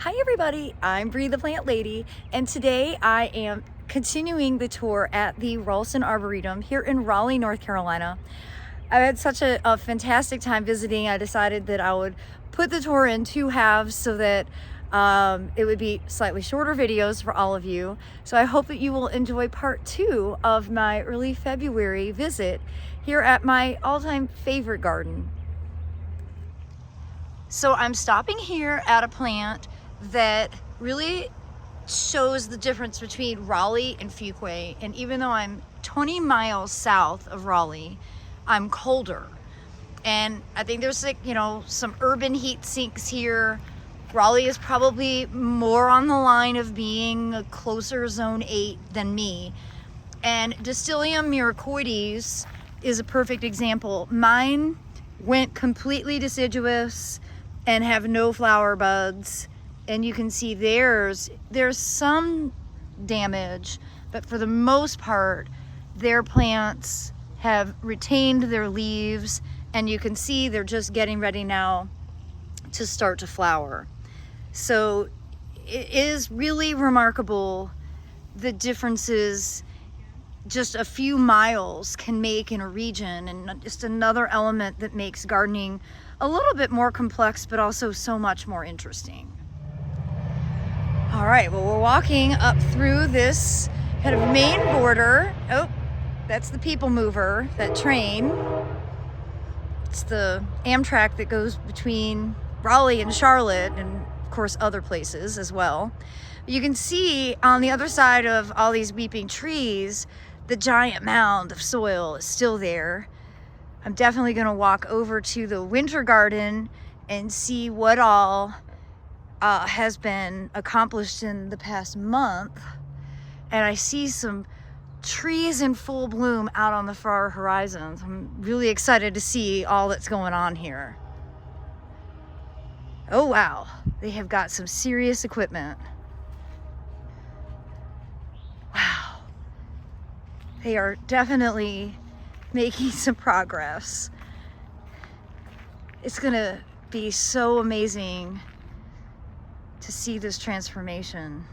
Hi everybody, I'm Bree the Plant Lady, and today I am continuing the tour at the Ralston Arboretum here in Raleigh, North Carolina. I had such a fantastic time visiting. I decided that I would put the tour in two halves so that it would be slightly shorter videos for all of you. So I hope that you will enjoy part two of my early February visit here at my all-time favorite garden. So I'm stopping here at a plant that really shows the difference between Raleigh and Fuquay. And even though I'm 20 miles south of Raleigh, I'm colder. And I think there's some urban heat sinks here. Raleigh is probably more on the line of being a closer zone 8 than me. And Diphyllum iroquities is a perfect example. Mine went completely deciduous and have no flower buds. And you can see there's some damage, but for the most part, their plants have retained their leaves, and you can see they're just getting ready now to start to flower. So it is really remarkable the differences just a few miles can make in a region, and just another element that makes gardening a little bit more complex, but also so much more interesting. All right, well, we're walking up through this kind of main border. Oh, that's the people mover, that train. It's the Amtrak that goes between Raleigh and Charlotte, and of course other places as well. You can see on the other side of all these weeping trees, the giant mound of soil is still there. I'm definitely gonna walk over to the winter garden and see what all has been accomplished in the past month. And I see some trees in full bloom out on the far horizons. I'm really excited to see all that's going on here. Oh wow, they have got some serious equipment. Wow, they are definitely making some progress. It's gonna be so amazing to see this transformation.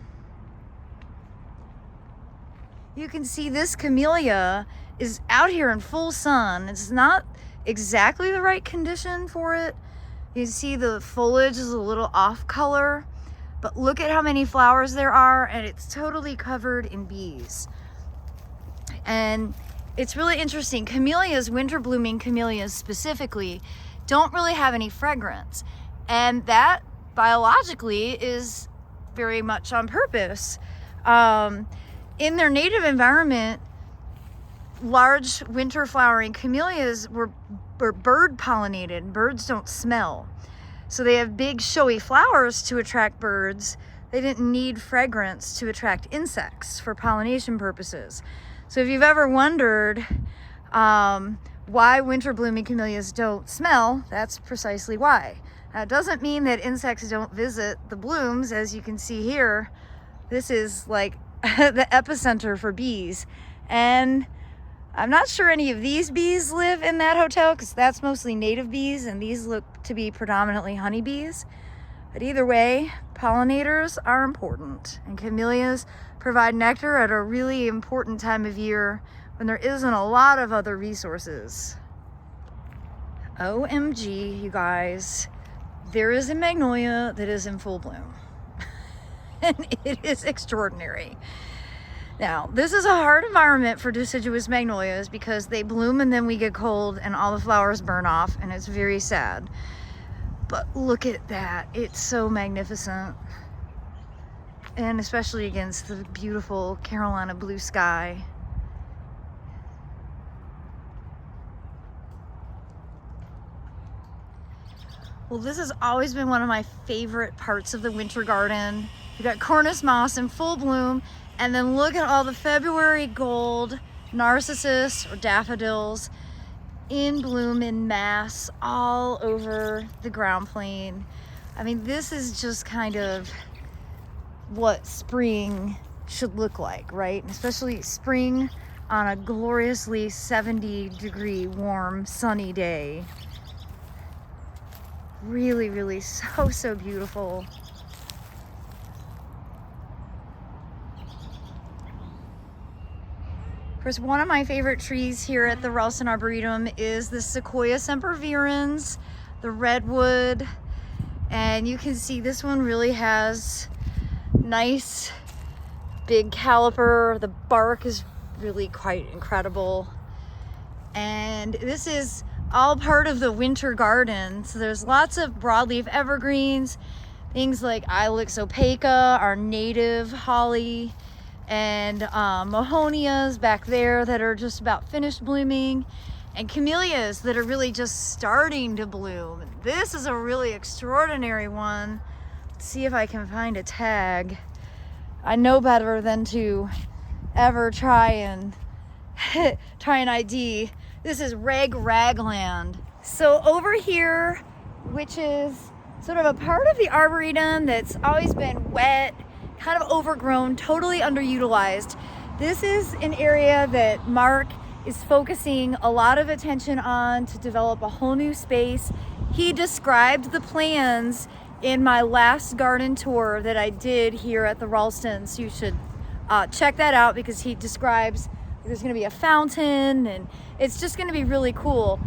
You can see this Camellia is out here in full sun. It's not exactly the right condition for it. You can see the foliage is a little off color, but look at how many flowers there are, and it's totally covered in bees. And it's really interesting. Camellias, winter blooming camellias specifically, don't really have any fragrance. And that biologically is very much on purpose. In their native environment, large winter flowering camellias were bird pollinated. Birds don't smell. So they have big showy flowers to attract birds. They didn't need fragrance to attract insects for pollination purposes. So if you've ever wondered why winter blooming camellias don't smell, that's precisely why. Now, it doesn't mean that insects don't visit the blooms. As you can see here, this is like the epicenter for bees. And I'm not sure any of these bees live in that hotel, because that's mostly native bees, and these look to be predominantly honeybees. But either way, pollinators are important, and camellias provide nectar at a really important time of year when there isn't a lot of other resources. OMG, you guys. There is a magnolia that is in full bloom. And it is extraordinary. Now, this is a hard environment for deciduous magnolias because they bloom and then we get cold and all the flowers burn off, and it's very sad. But look at that. It's so magnificent. And especially against the beautiful Carolina blue sky. Well, this has always been one of my favorite parts of the winter garden. We've got cornus moss in full bloom, and then look at all the February gold narcissus or daffodils in bloom in mass all over the ground plane. I mean, this is just kind of what spring should look like, right? And especially spring on a gloriously 70-degree warm sunny day. Really, really so beautiful. Of course, one of my favorite trees here at the Ralston Arboretum is the Sequoia sempervirens, the Redwood. And you can see this one really has nice big caliper. The bark is really quite incredible. And this is all part of the winter garden. So there's lots of broadleaf evergreens, things like Ilex opaca, our native holly, and mahonias back there that are just about finished blooming, and camellias that are really just starting to bloom. This is a really extraordinary one. Let's see if I can find a tag. I know better than to ever try and ID. This is Reg Ragland. So over here, which is sort of a part of the Arboretum that's always been wet, kind of overgrown, totally underutilized. This is an area that Mark is focusing a lot of attention on to develop a whole new space. He described the plans in my last garden tour that I did here at the Ralston. So you should check that out, because he describes there's going to be a fountain and it's just going to be really cool.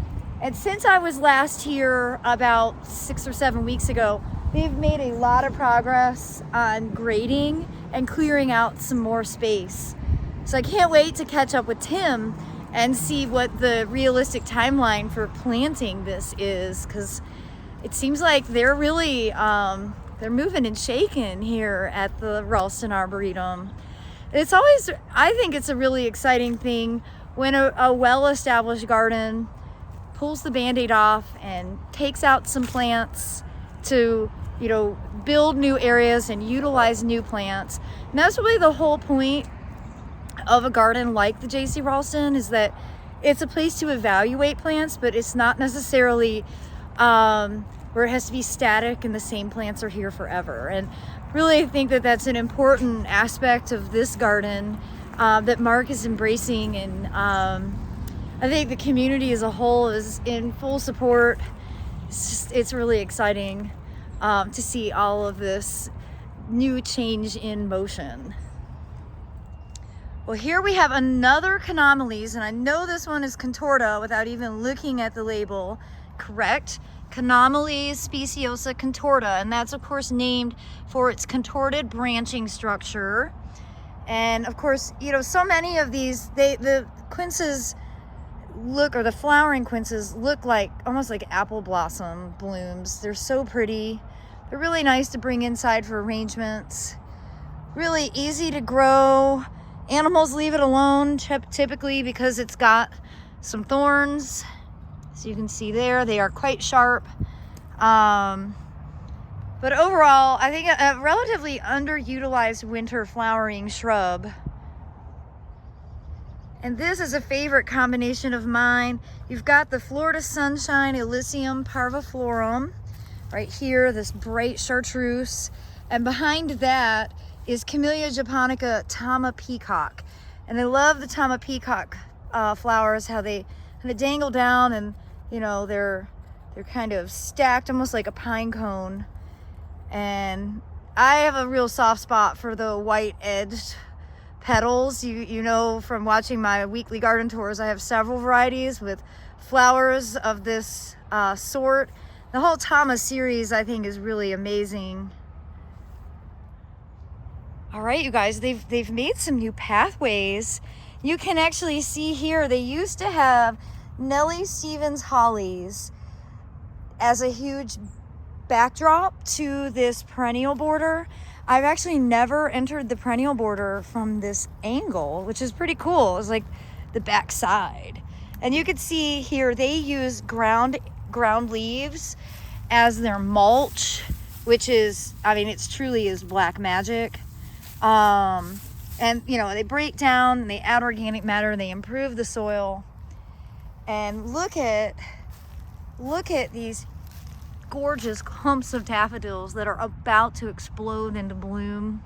And since I was last here about 6 or 7 weeks ago, they've made a lot of progress on grading and clearing out some more space. So I can't wait to catch up with Tim and see what the realistic timeline for planting this is, because it seems like they're really they're moving and shaking here at the Ralston Arboretum. It's always, I think it's a really exciting thing when a well-established garden pulls the band-aid off and takes out some plants to, you know, build new areas and utilize new plants. And that's really the whole point of a garden like the JC Ralston, is that it's a place to evaluate plants, but it's not necessarily where it has to be static and the same plants are here forever. And really, I think that that's an important aspect of this garden that Mark is embracing, and I think the community as a whole is in full support. It's really exciting to see all of this new change in motion. Well, here we have another Hamamelis, and I know this one is contorta without even looking at the label. Correct. Hamamelis speciosa contorta, and that's of course named for its contorted branching structure. And of course, you know, so many of these, the quinces look, or the flowering quinces look like almost like apple blossom blooms. They're so pretty. They're really nice to bring inside for arrangements. Really easy to grow. Animals leave it alone typically because it's got some thorns. So you can see there, they are quite sharp. But overall, I think a relatively underutilized winter flowering shrub. And this is a favorite combination of mine. You've got the Florida Sunshine Elysium parviflorum right here, this bright chartreuse. And behind that is Camellia japonica Tama peacock. And I love the Tama peacock flowers, how they kind of dangle down, and you know, they're kind of stacked almost like a pine cone. And I have a real soft spot for the white edged petals. You know from watching my weekly garden tours, I have several varieties with flowers of this sort. The whole Tama series I think is really amazing. All right, you guys, they've made some new pathways. You can actually see here, they used to have Nellie Stevens hollies as a huge backdrop to this perennial border. I've actually never entered the perennial border from this angle, which is pretty cool. It's like the back side. And you can see here, they use ground leaves as their mulch, which is, I mean, it's truly is black magic. And you know, they break down and they add organic matter and they improve the soil. And look at these gorgeous clumps of daffodils that are about to explode into bloom.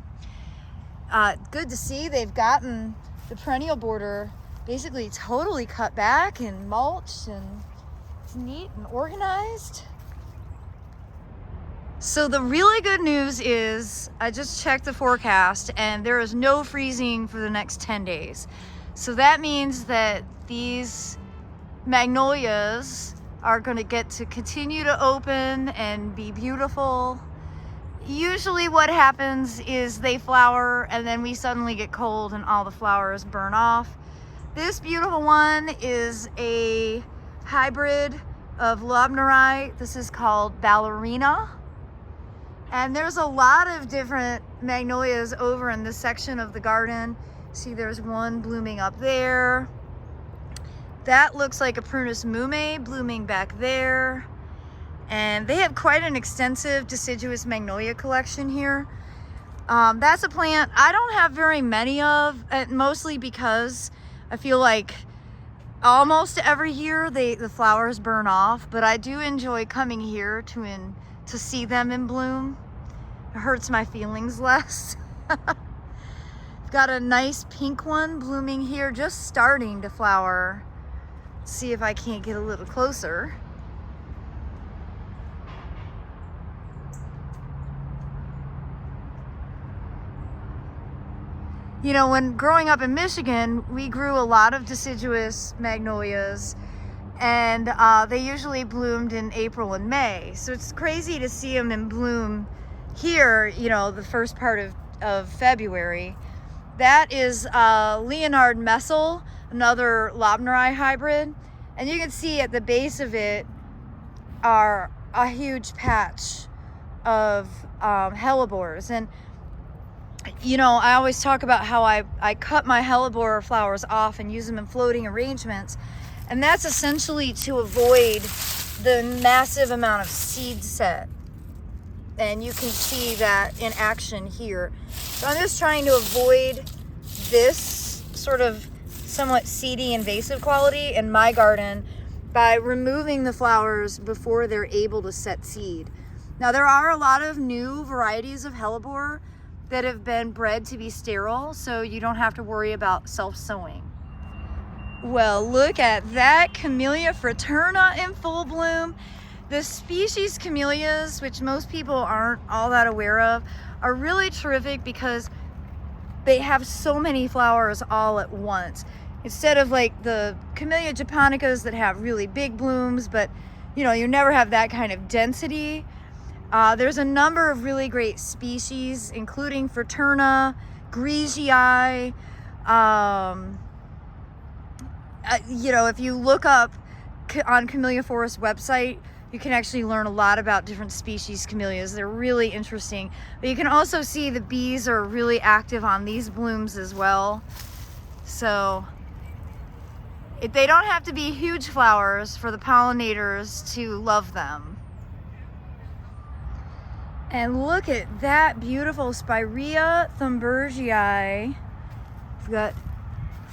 Good to see they've gotten the perennial border basically totally cut back and mulched, and it's neat and organized. So the really good news is I just checked the forecast and there is no freezing for the next 10 days. So that means that these magnolias are going to get to continue to open and be beautiful. Usually what happens is they flower and then we suddenly get cold and all the flowers burn off. This beautiful one is a hybrid of Lobneri. This is called Ballerina. And there's a lot of different magnolias over in this section of the garden. See, there's one blooming up there. That looks like a Prunus mume blooming back there. And they have quite an extensive deciduous magnolia collection here. That's a plant I don't have very many of, mostly because I feel like almost every year the flowers burn off, but I do enjoy coming here to see them in bloom. It hurts my feelings less. I've got a nice pink one blooming here, just starting to flower. Let's see if I can't get a little closer. You know, when growing up in Michigan, we grew a lot of deciduous magnolias, and they usually bloomed in April and May. So it's crazy to see them in bloom here, you know, the first part of February. That is Leonard Messel, another Lobneri hybrid. And you can see at the base of it are a huge patch of Hellebores. And you know, I always talk about how I cut my hellebore flowers off and use them in floating arrangements. And that's essentially to avoid the massive amount of seed set. And you can see that in action here. So I'm just trying to avoid this sort of somewhat seedy invasive quality in my garden by removing the flowers before they're able to set seed. Now there are a lot of new varieties of hellebore that have been bred to be sterile, so you don't have to worry about self-sowing. Well, look at that Camellia fraterna in full bloom. The species Camellias, which most people aren't all that aware of, are really terrific because they have so many flowers all at once. Instead of like the Camellia japonicas that have really big blooms, but you know, you never have that kind of density. There's a number of really great species, including fraterna, Grigii. You know, if you look up on Camellia Forest website, you can actually learn a lot about different species camellias. They're really interesting. But you can also see the bees are really active on these blooms as well. So they don't have to be huge flowers for the pollinators to love them. And look at that beautiful Spirea thunbergii. We've got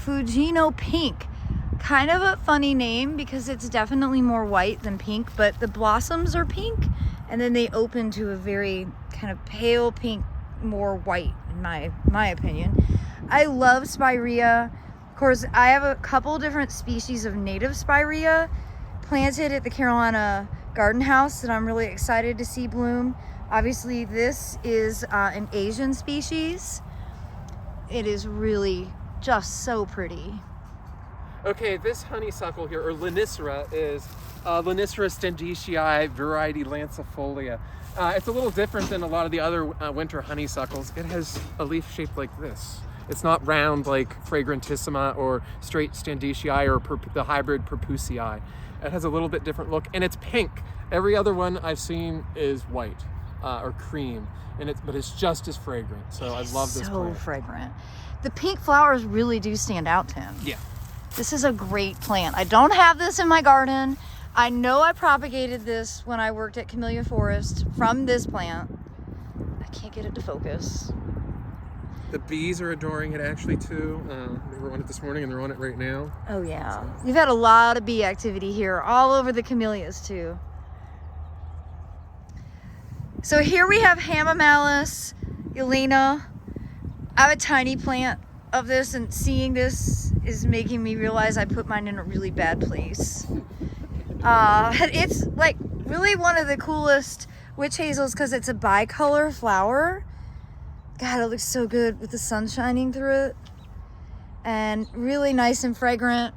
Fujino Pink. Kind of a funny name because it's definitely more white than pink, but the blossoms are pink and then they open to a very kind of pale pink, more white in my opinion. I love Spirea. Of course, I have a couple different species of native Spirea planted at the Carolina Garden House that I'm really excited to see bloom. Obviously, this is an Asian species. It is really just so pretty. Okay, this honeysuckle here, or Linsifera, is Linsifera stendicii variety lancifolia. It's a little different than a lot of the other winter honeysuckles. It has a leaf shaped like this. It's not round like Fragrantissima or straight stendicii or the hybrid Purpussii. It has a little bit different look, and it's pink. Every other one I've seen is white or cream, but it's just as fragrant. So I love this plant. So fragrant. The pink flowers really do stand out, Tim. Yeah. This is a great plant. I don't have this in my garden. I know I propagated this when I worked at Camellia Forest from this plant. I can't get it to focus. The bees are adoring it actually too. They were on it this morning and they're on it right now. Oh yeah. So. You've had a lot of bee activity here, all over the camellias too. So here we have Hamamelis, Elena. I have a tiny plant of this, and seeing this is making me realize I put mine in a really bad place. It's like really one of the coolest witch hazels because it's a bicolor flower. God, it looks so good with the sun shining through it. and really nice and fragrant.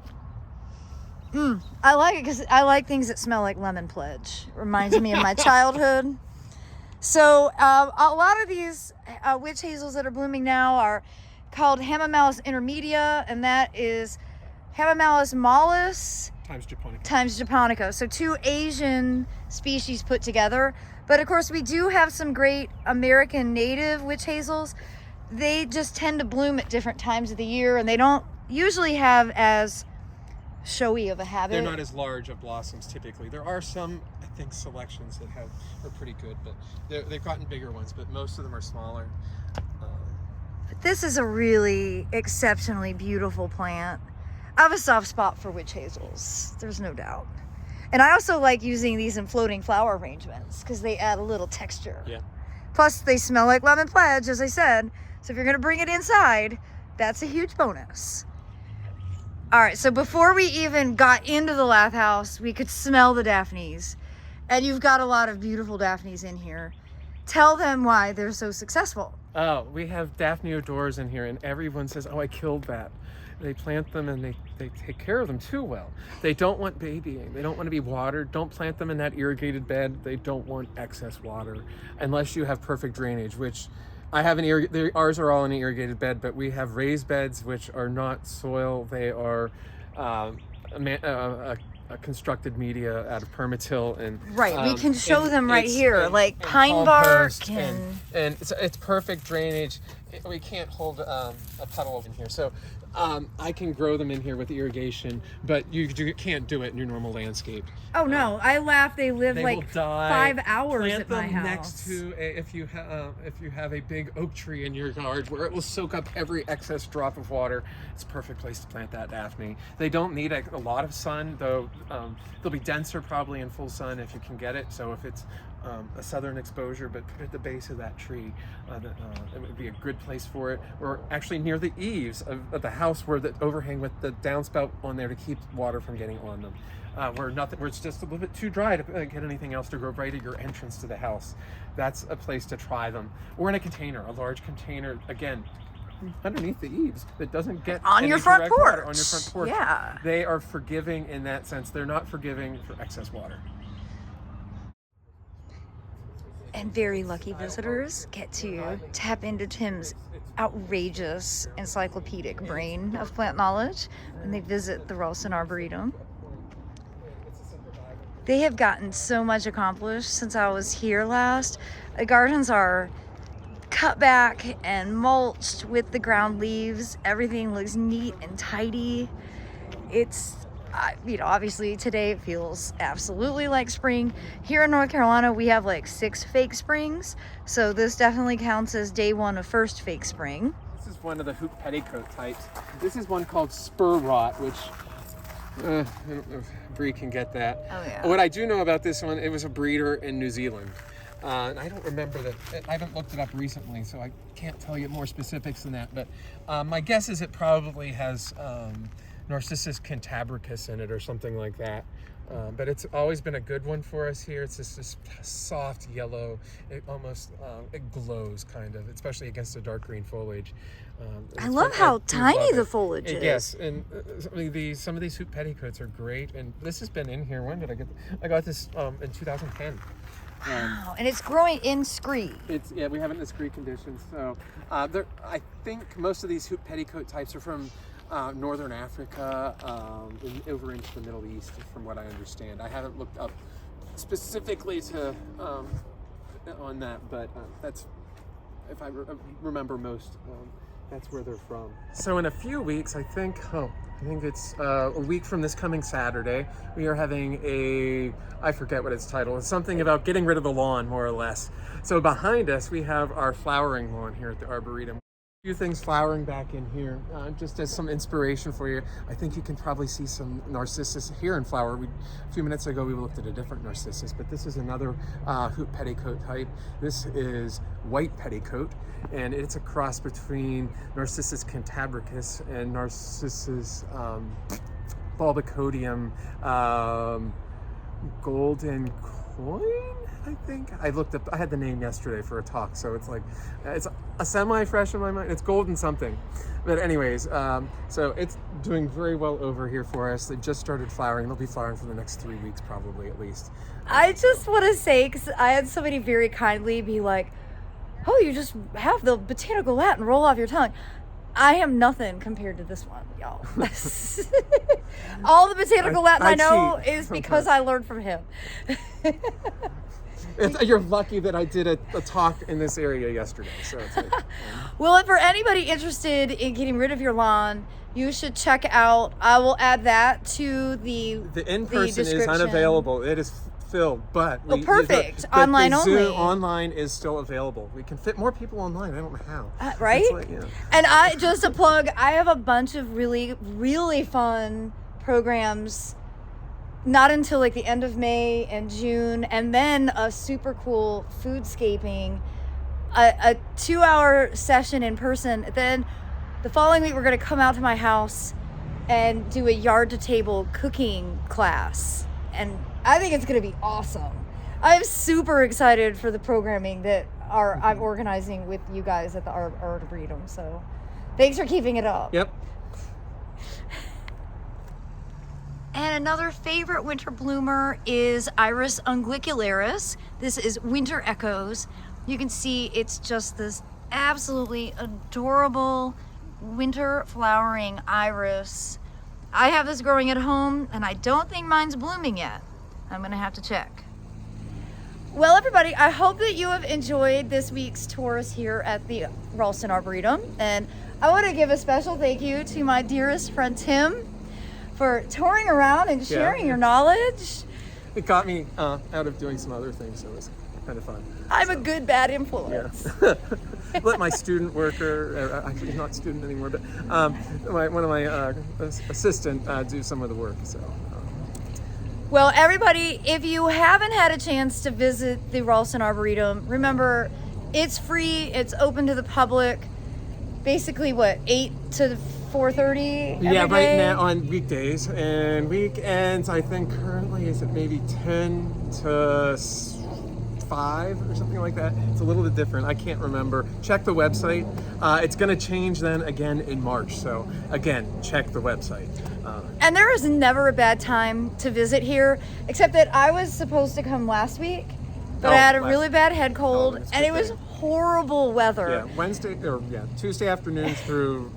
I like it because I like things that smell like lemon pledge. Reminds me of my childhood. So a lot of these witch hazels that are blooming now are called Hamamelis intermedia, and that is Hamamelis mollis times japonica. So 2 Asian species put together. But of course, we do have some great American native witch hazels. They just tend to bloom at different times of the year, and they don't usually have as showy of a habit. They're not as large of blossoms typically. There are some, I think, selections that are pretty good, but they've gotten bigger ones, but most of them are smaller. But this is a really exceptionally beautiful plant. I have a soft spot for witch hazels, there's no doubt. And I also like using these in floating flower arrangements because they add a little texture. Yeah. Plus, they smell like lemon pledge, as I said. So if you're gonna bring it inside, that's a huge bonus. All right, so before we even got into the lath house, we could smell the Daphnes. And you've got a lot of beautiful Daphnes in here. Tell them why they're so successful. Oh, we have Daphne odors in here, and everyone says, oh, I killed that. They plant them and they take care of them too well. They don't want babying. They don't want to be watered. Don't plant them in that irrigated bed. They don't want excess water unless you have perfect drainage, which I have ours are all in an irrigated bed, but we have raised beds, which are not soil. They are a constructed media out of permatill, and right, we can show them right here, like pine bark and it's perfect drainage. We can't hold a puddle in here, so I can grow them in here with irrigation, but you can't do it in your normal landscape. Oh no, I laugh. They live they like 5 hours Plant at my them house. Next to if you have a big oak tree in your yard where it will soak up every excess drop of water. It's a perfect place to plant that Daphne. They don't need a lot of sun, though. They'll be denser probably in full sun if you can get it. So if it's a southern exposure, but put it at the base of that tree, it would be a good place for it, or actually near the eaves of the house where the overhang with the downspout on there to keep water from getting on them. Where it's just a little bit too dry to get anything else to grow right at your entrance to the house. That's a place to try them. Or in a container, a large container, again, underneath the eaves that doesn't get on your front porch. Water, on your front porch. Yeah. They are forgiving in that sense. They're not forgiving for excess water. And very lucky visitors get to tap into Tim's outrageous encyclopedic brain of plant knowledge when they visit the Ralston Arboretum. They have gotten so much accomplished since I was here last. The gardens are cut back and mulched with the ground leaves. Everything looks neat and tidy. It's obviously today it feels absolutely like spring. Here in North Carolina, we have like 6 fake springs. So this definitely counts as day 1 of first fake spring. This is one of the hoop petticoat types. This is one called spur rot, which I don't know if Bree can get that. Oh yeah. What I do know about this one, it was a breeder in New Zealand. And I don't remember that. I haven't looked it up recently, so I can't tell you more specifics than that. But my guess is it probably has Narcissus cantabricus in it or something like that. But it's always been a good one for us here. It's just this soft yellow. It almost it glows kind of, especially against the dark green foliage. I love how tiny the foliage is. Yes, and some of these hoop petticoats are great. And this has been in here. When did I get? I got this in 2010. Wow, and it's growing in scree. We have it in the scree conditions. So I think most of these hoop petticoat types are from Northern Africa, over into the Middle East, from what I understand. I haven't looked up specifically on that, but that's, if I remember most, that's where they're from. So in a few weeks, I think it's a week from this coming Saturday, we are having I forget what its title is, something about getting rid of the lawn, more or less. So behind us, we have our flowering lawn here at the Arboretum. A few things flowering back in here, just as some inspiration for you. I think you can probably see some narcissus here in flower. A few minutes ago we looked at a different narcissus, but this is another hoop petticoat type. This is white petticoat, and it's a cross between Narcissus cantabricus and Narcissus bulbicodium golden coin, I think I looked up. I had the name yesterday for a talk, so it's like it's a semi-fresh in my mind. It's golden something, but anyways, so it's doing very well over here for us. They just started flowering. They'll be flowering for the next 3 weeks, probably at least. I just want to say, because I had somebody very kindly be like, "Oh, you just have the botanical Latin roll off your tongue." I am nothing compared to this one, y'all. All the botanical Latin I know is because I learned from him. You're lucky that I did a talk in this area yesterday. So it's like, Well, for anybody interested in getting rid of your lawn, you should check out. I will add that to the in-person is unavailable. It is filled, but perfect. Online the only. Zoom online is still available. We can fit more people online. I don't know how. Right? Like, yeah. And just a plug, I have a bunch of really, really fun programs. Not until like the end of May and June, and then a super cool foodscaping, a 2-hour session in person. Then the following week, we're going to come out to my house and do a yard to table cooking class. And I think it's going to be awesome. I'm super excited for the programming that I'm organizing with you guys at the Arboretum. So thanks for keeping it up. Yep. And another favorite winter bloomer is Iris Ungligularis. This is Winter Echoes. You can see it's just this absolutely adorable winter flowering iris. I have this growing at home, and I don't think mine's blooming yet. I'm gonna have to check. Well, everybody, I hope that you have enjoyed this week's tours here at the Ralston Arboretum. And I want to give a special thank you to my dearest friend Tim for touring around and sharing your knowledge. It got me out of doing some other things, so it was kind of fun. I'm a good bad influence. Yeah. Let my student worker, actually not student anymore, but one of my assistant do some of the work. So. Well, everybody, if you haven't had a chance to visit the Ralston Arboretum, remember, it's free, it's open to the public. Basically, 8 to 4:30 Yeah, every right day? now on weekdays, and weekends I think currently is it maybe 10 to 5 or something like that. It's a little bit different. I can't remember. Check the website. It's going to change then again in March. So again, check the website. And there is never a bad time to visit here, except that I was supposed to come last week, but I had a really bad head cold, and it was horrible weather. Yeah, Tuesday afternoon through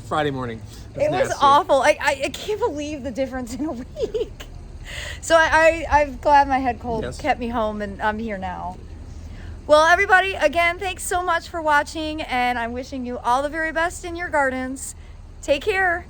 Friday morning. It was awful. I can't believe the difference in a week. So I'm glad my head cold kept me home, and I'm here now. Well, everybody, again, thanks so much for watching, and I'm wishing you all the very best in your gardens. Take care.